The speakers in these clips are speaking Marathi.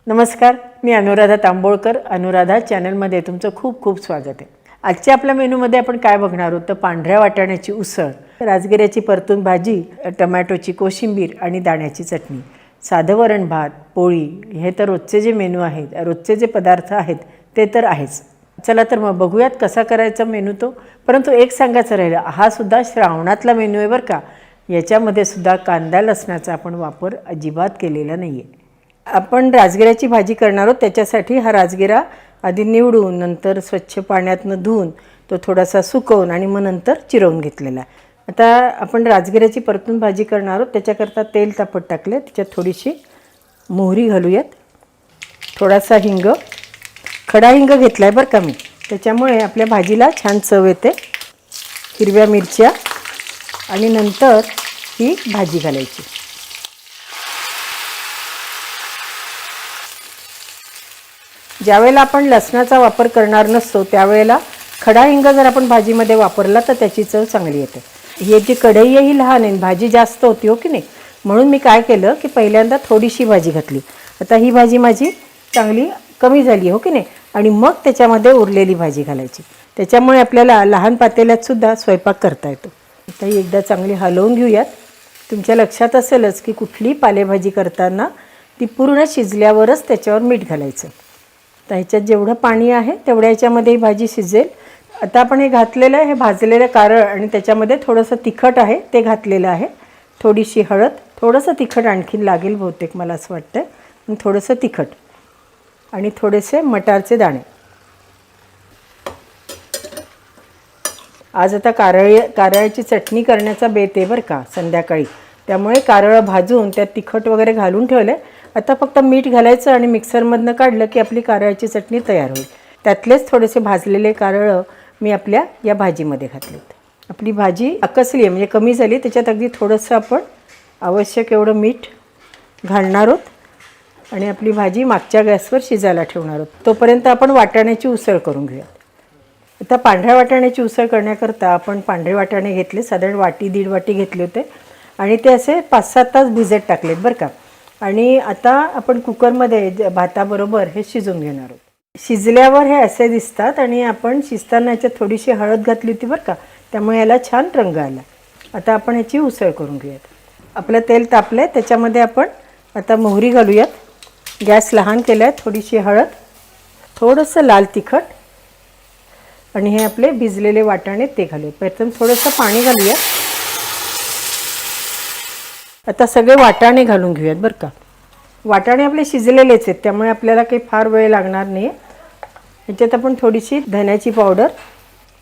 नमस्कार, मी अनुराधा तांबोळकर. अनुराधा चॅनलमध्ये तुमचं खूप खूप स्वागत आहे. आजच्या आपल्या मेनूमध्ये आपण काय बघणार आहोत तर पांढऱ्या वाटाण्याची उसळ, राजगिऱ्याची परतून भाजी, टोमॅटोची कोशिंबीर आणि दाण्याची चटणी, साधं वरण भात, पोळी. हे तर रोजचे जे मेनू आहेत, रोजचे जे पदार्थ आहेत ते तर आहेच. चला तर मग बघूयात कसा करायचा मेनू तो. परंतु एक सांगायचं राहिलं, हा सुद्धा श्रावणातला मेनू आहे बरं का. याच्यामध्ये सुद्धा कांदा लसणाचा आपण वापर अजिबात केलेला नाही आहे. आपण राजगिऱ्याची भाजी करणार आहोत. त्याच्यासाठी हा राजगिरा आधी निवडून नंतर स्वच्छ पाण्यातनं धुवून तो थोडासा सुकवून आणि मग नंतर चिरवून घेतलेला आहे. आता आपण राजगिऱ्याची परतून भाजी करणार आहोत. त्याच्याकरता तेल तापत टाकले, त्याच्यात थोडीशी मोहरी घालूयात, थोडासा हिंग, खडा हिंग घेतला आहे बरं का मी, त्याच्यामुळे आपल्या भाजीला छान चव येते. हिरव्या मिरच्या आणि नंतर ही भाजी घालायची. ज्यावेळेला आपण लसणाचा वापर करणार नसतो त्यावेळेला खडा हिंग जर आपण भाजीमध्ये वापरला तर त्याची चव चांगली येते. ही जी कढई आहे ही लहान आहे, भाजी जास्त होती हो की नाही, म्हणून मी काय केलं की पहिल्यांदा थोडीशी भाजी घातली. आता ही भाजी माझी चांगली कमी झाली हो की नाही, आणि मग त्याच्यामध्ये उरलेली भाजी घालायची. त्याच्यामुळे आपल्याला लहान पातेल्यातसुद्धा स्वयंपाक करता येतो. आता ही एकदा चांगली हलवून घेऊयात. तुमच्या लक्षात असेलच की कुठली पालेभाजी करताना ती पूर्ण शिजल्यावरच त्याच्यावर मीठ घालायचं. तर ह्याच्यात जेवढं पाणी आहे तेवढ्या ह्याच्यामध्ये ही भाजी शिजेल. आता आपण हे घातलेलं आहे, हे भाजलेलं कारळ, आणि त्याच्यामध्ये थोडंसं तिखट आहे ते घातलेलं आहे. थोडीशी हळद, थोडंसं तिखट आणखीन लागेल बहुतेक मला असं वाटतं, आणि थोडंसं तिखट आणि थोडेसे मटारचे दाणे. आज आता कारळाची चटणी करण्याचा बेत आहे बरं का संध्याकाळी, त्यामुळे कारळ भाजून त्यात तिखट वगैरे घालून ठेवलं आहे. आता फक्त मीठ घालायचं आणि मिक्सरमधनं काढलं की आपली कारळाची चटणी तयार होईल. त्यातलेच थोडेसे भाजलेले कारळ मी आपल्या या भाजीमध्ये घातलेत. आपली भाजी अकसली आहे म्हणजे कमी झाली, त्याच्यात अगदी थोडंसं आपण आवश्यक एवढं मीठ घालणार आहोत आणि आपली भाजी मागच्या गॅसवर शिजायला ठेवणार आहोत. तोपर्यंत आपण वाटाण्याची उसळ करून घेऊया. आता पांढऱ्या वाटाण्याची उसळ करण्याकरता आपण पांढरे वाटाणे घेतले, साधारण वाटी दीड वाटी घेतले होते, आणि ते असे 5-7 तास भिजत टाकलेत बरं का. आणि आता आपण कुकरमध्ये भाताबरोबर हे शिजवून घेणार आहोत. शिजल्यावर हे असे दिसतात, आणि आपण शिजताना याच्यात थोडीशी हळद घातली होती बरं का, त्यामुळे याला छान रंग आला. आता आपण याची उसळ करून घेऊयात. आपलं तेल तापलं आहे, त्याच्यामध्ये आपण आता मोहरी घालूयात. गॅस लहान केला आहे. थोडीशी हळद, थोडंसं लाल तिखट, आणि हे आपले भिजलेले वाटाणे ते घालूयात. प्रथम थोडंसं पाणी घालूयात. आता सगळे वाटाणे घालून घेऊयात बरं का. वाटाणे आपले शिजलेलेच आहेत, त्यामुळे आपल्याला काही फार वेळ लागणार नाही. ह्याच्यात आपण थोडीशी धण्याची पावडर,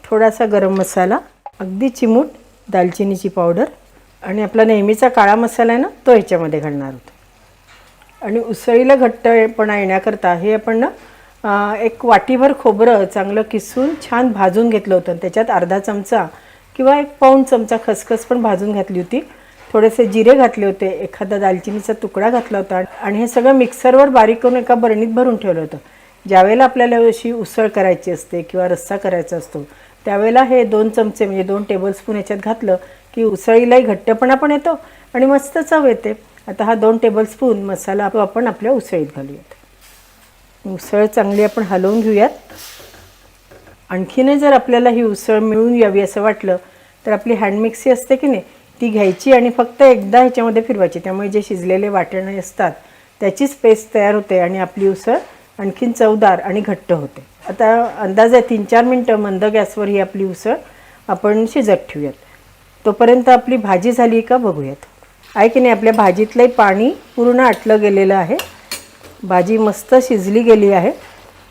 थोडासा गरम मसाला, अगदी चिमूट दालचिनीची पावडर, आणि आपला नेहमीचा काळा मसाला आहे ना तो ह्याच्यामध्ये घालणार आहोत. आणि उसळीला घट्टपणा येण्याकरता हे आपण ना एक वाटीभर खोबरं चांगलं किसून छान भाजून घेतलं होतं. त्याच्यात अर्धा चमचा किंवा 1 पाऊण चमचा खसखस पण भाजून घातली होती. थोडेसे जिरे घातले होते, एखादा दालचिनीचा तुकडा घातला होता, आणि हे सगळं मिक्सरवर बारीक करून एका बरणीत भरून ठेवलं होतं. ज्यावेळेला आपल्याला अशी उसळ करायची असते किंवा रस्सा करायचा असतो त्यावेळेला हे 2 चमचे म्हणजे 2 टेबलस्पून याच्यात घातलं की उसळीलाही घट्टपणा पण येतो आणि मस्त चव येते. आता हा 2 टेबलस्पून मसाला आपण आपल्या उसळीत घालूयात. उसळ चांगली आपण हलवून घेऊयात. आणखीनही जर आपल्याला ही उसळ मिळून यावी असं वाटलं तर आपली हँड मिक्सी असते की नाही ती घ्यायची आणि फक्त एकदा ह्याच्यामध्ये फिरवायची. त्यामुळे जे शिजलेले वाटाणे असतात त्याचीच पेस्ट तयार होते आणि आपली उसळ आणखीन चवदार आणि घट्ट होते. आता अंदाजे 3-4 मिनटं मंद गॅसवर ही आपली उसळ आपण शिजत ठेवूयात. तोपर्यंत आपली भाजी झाली का बघूयात. आहे की नाही, आपल्या भाजीतलंही पाणी पूर्ण आटलं गेलेलं आहे. भाजी मस्त शिजली गेली आहे.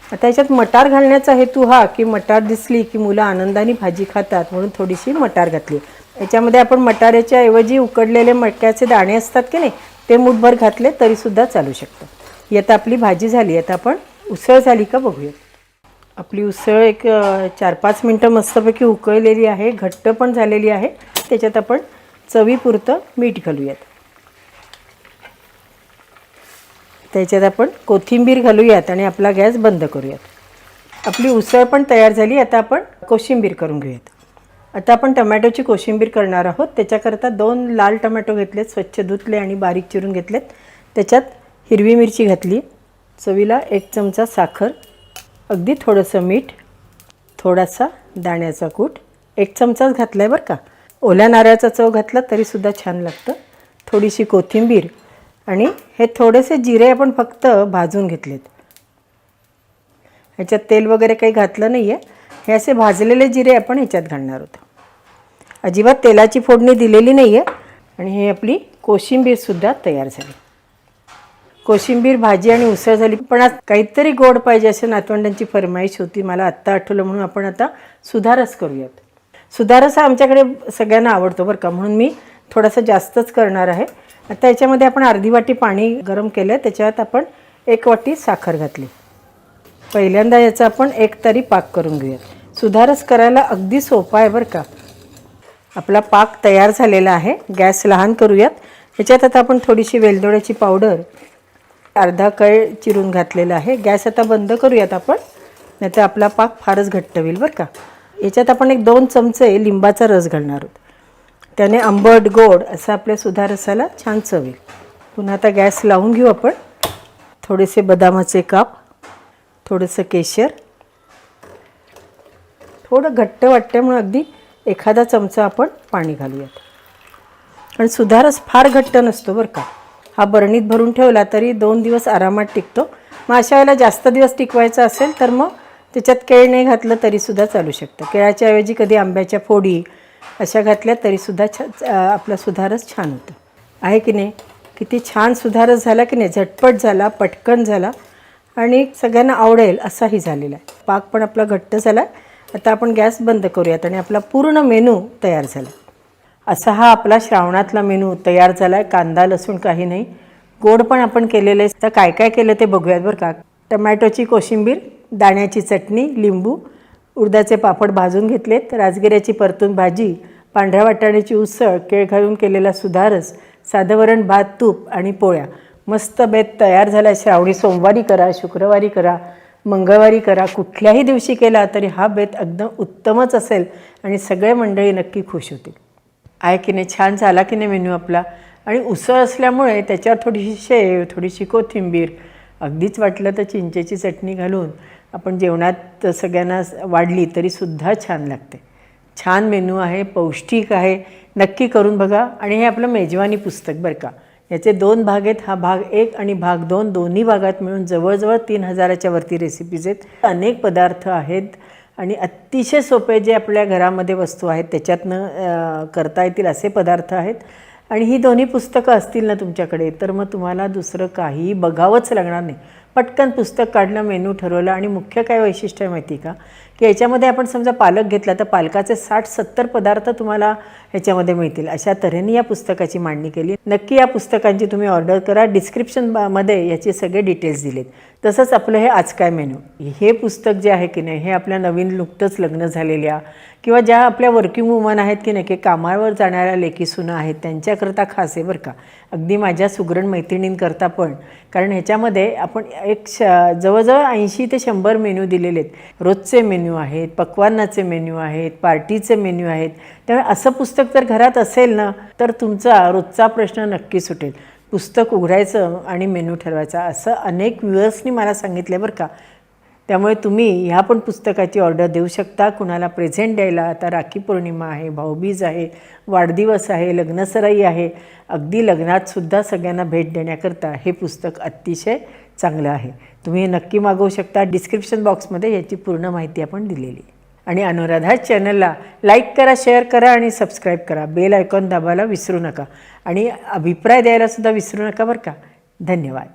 आता याच्यात मटार घालण्याचा हेतू हा की मटार दिसली की मुलं आनंदाने भाजी खातात, म्हणून थोडीशी मटार घातली. याच्यामध्ये आपण मटाऱ्याच्या ऐवजी उकडलेले मटक्याचे दाणे असतात की नाही ते मुठभर घातले तरीसुद्धा चालू शकतं. ही आता आपली भाजी झाली. आता आपण उसळ झाली का बघूया. आपली उसळ एक 4-5 मिनटं मस्तपैकी उकळलेली आहे, घट्ट पण झालेली आहे. त्याच्यात आपण चवीपुरतं मीठ घालूयात. त्याच्यात आपण कोथिंबीर घालूयात आणि आपला गॅस बंद करूयात. आपली उसळ पण तयार झाली. आता आपण कोशिंबीर करून घेऊयात. आता आपण टोमॅटोची कोशिंबीर करणार आहोत. त्याच्याकरता 2 लाल टोमॅटो घेतलेत, स्वच्छ धुतले आणि बारीक चिरून घेतलेत. त्याच्यात हिरवी मिरची घातली, चवीला 1 चमचा साखर, अगदी थोडंसं मीठ, थोडासा दाण्याचा कूट, 1 चमचाच घातला आहे बरं का. ओल्या नारळाचा चव घातला तरीसुद्धा छान लागतं. थोडीशी कोथिंबीर आणि हे थोडेसे जिरे आपण फक्त भाजून घेतलेत. ह्याच्यात तेल वगैरे काही घातलं नाही आहे. हे असे भाजलेले जिरे आपण ह्याच्यात घालणार आहोत. अजिबात तेलाची फोडणी दिलेली नाही आहे. आणि हे आपली कोशिंबीरसुद्धा तयार झाली. कोशिंबीर भाजी आणि उसळ झाली. पण आज काहीतरी गोड पाहिजे अशी नातवंडांची फरमाईश होती. मला आत्ता आठवलं म्हणून आपण आता सुधारस करूयात. सुधारस हा आमच्याकडे सगळ्यांना आवडतो बरं का, म्हणून मी थोडासा जास्तच करणार आहे. आता याच्यामध्ये आपण अर्धी वाटी पाणी गरम केलं, त्याच्यात आपण 1 वाटी साखर घातली. पहिल्यांदा याचा आपण 1 तरी पाक करून घेऊयात. सुधारस करायला अगदी सोपा आहे बरं का. आपला पाक तयार झालेला आहे. गॅस लहान करूयात. ह्याच्यात आता आपण थोडीशी वेलदोड्याची पावडर अर्धा कळ चिरून घातलेला आहे. गॅस आता बंद करूयात आपण, नाहीतर आपला पाक फारच घट्ट होईल बरं का. याच्यात आपण 1-2 चमचे लिंबाचा रस घालणार आहोत. त्याने आंबट गोड असं आपल्या सुधारसाला छान चव येईल. पुन्हा आता गॅस लावून घेऊ आपण. थोडेसे बदामाचे काप, थोडंसं केशर, थोडं घट्ट वाटतं म्हणून अगदी एखादा चमचा आपण पाणी घालूयात. आणि सुधारस फार घट्ट नसतो बरं का. हा बरणीत भरून ठेवला तरी 2 दिवस आरामात टिकतो. मग अशा वेळेला जास्त दिवस टिकवायचं असेल तर मग त्याच्यात केळ नाही घातलं तरीसुद्धा चालू शकतं. केळाच्या ऐवजी कधी आंब्याच्या फोडी अशा घातल्या तरीसुद्धा आपला सुधारस छान होतं. आहे की नाही? किती छान सुधारस झाला की नाही. झटपट झाला, पटकन झाला आणि सगळ्यांना आवडेल असाही झालेला आहे. पाक पण आपला घट्ट झाला. आता आपण गॅस बंद करूयात आणि आपला पूर्ण मेनू तयार झाला. असा हा आपला श्रावणातला मेनू तयार झाला आहे. कांदा लसूण काही नाही. गोड पण आपण केलेलं आहे. तर काय काय केलं ते बघूयात बरं का. टमॅटोची कोशिंबीर, दाण्याची चटणी, लिंबू, उडदाचे पापड भाजून घेतलेत, राजगिऱ्याची परतून भाजी, पांढऱ्या वाटाण्याची उसळ, केळ घालून केलेला सुधारस, साधं वरण, भात, तूप आणि पोळ्या. मस्त बेत तयार झाला. श्रावणी सोमवारी करा, शुक्रवारी करा, मंगळवारी करा, कुठल्याही दिवशी केला तरी हा बेत एकदम उत्तमच असेल आणि सगळे मंडळी नक्की खुश होतील. आहे की नाही? छान झाला की नाही मेनू आपला. आणि उसळ असल्यामुळे त्याच्यावर थोडीशी शेव, थोडीशी कोथिंबीर, अगदीच वाटलं तर चिंचेची चटणी घालून आपण जेवणात सगळ्यांना वाढली तरीसुद्धा छान लागते. छान मेनू आहे, पौष्टिक आहे. नक्की करून बघा. आणि हे आपलं मेजवानी पुस्तक बरं का. याचे 2 भाग आहेत. हा भाग 1 आणि भाग 2 दोन्ही भागात मिळून जवळजवळ 3000च्या वरती रेसिपीज आहेत. अनेक पदार्थ आहेत आणि अतिशय सोपे जे आपल्या घरामध्ये वस्तू आहेत त्याच्यातनं करता येतील असे पदार्थ आहेत. आणि ही दोन्ही पुस्तकं असतील ना तुमच्याकडे तर मग तुम्हाला दुसरं काहीही बघावंच लागणार नाही. पटकन पुस्तक काढलं, मेनू ठरवलं. आणि मुख्य काय वैशिष्ट्य आहे माहिती का, की याच्यामध्ये आपण समजा पालक घेतला तर पालकाचे 60-70 पदार्थ तुम्हाला ह्याच्यामध्ये मिळतील. अशा तऱ्हेने या पुस्तकाची मांडणी केली. नक्की या पुस्तकांची तुम्ही ऑर्डर करा. डिस्क्रिप्शनमध्ये याचे सगळे डिटेल्स दिलेत. तसंच आपलं हे आज काय मेनू, हे पुस्तक जे आहे की नाही हे आपल्या नवीन नुकतंच लग्न झालेल्या किंवा ज्या आपल्या वर्किंग वुमन आहेत की नाही, की कामावर जाणाऱ्या लेकीसुना आहेत त्यांच्याकरता खास आहे बरं का. अगदी माझ्या सुगरण मैत्रिणींकरता पण. कारण ह्याच्यामध्ये आपण जवळजवळ 80 ते 100 मेनू दिलेले आहेत. रोजचे मेन्यू आहेत, पक्वान्नाचे मेन्यू आहेत, पार्टीचे मेन्यू आहेत. त्यामुळे असं पुस्तक जर घरात असेल ना तर तुमचा रोजचा प्रश्न नक्की सुटेल. पुस्तक उघडायचं आणि मेनू ठरवायचा असं अनेक व्ह्युअर्सनी मला सांगितलं बरं का. त्यामुळे तुम्ही ह्या पण पुस्तकाची ऑर्डर देऊ शकता. कुणाला प्रेझेंट द्यायला. आता राखी पौर्णिमा आहे, भाऊबीज आहे, वाढदिवस आहे, लग्नसराई आहे. अगदी लग्नातसुद्धा सगळ्यांना भेट देण्याकरता हे पुस्तक अतिशय चांगलं आहे. तुम्ही हे नक्की मागवू शकता. डिस्क्रिप्शन बॉक्समध्ये याची पूर्ण माहिती आपण दिलेली आहे. आणि अनुराधा चॅनलला लाईक करा, शेअर करा आणि सबस्क्राईब करा. बेल आयकॉन दाबायला विसरू नका. आणि अभिप्राय द्यायलासुद्धा विसरू नका बरं का. धन्यवाद.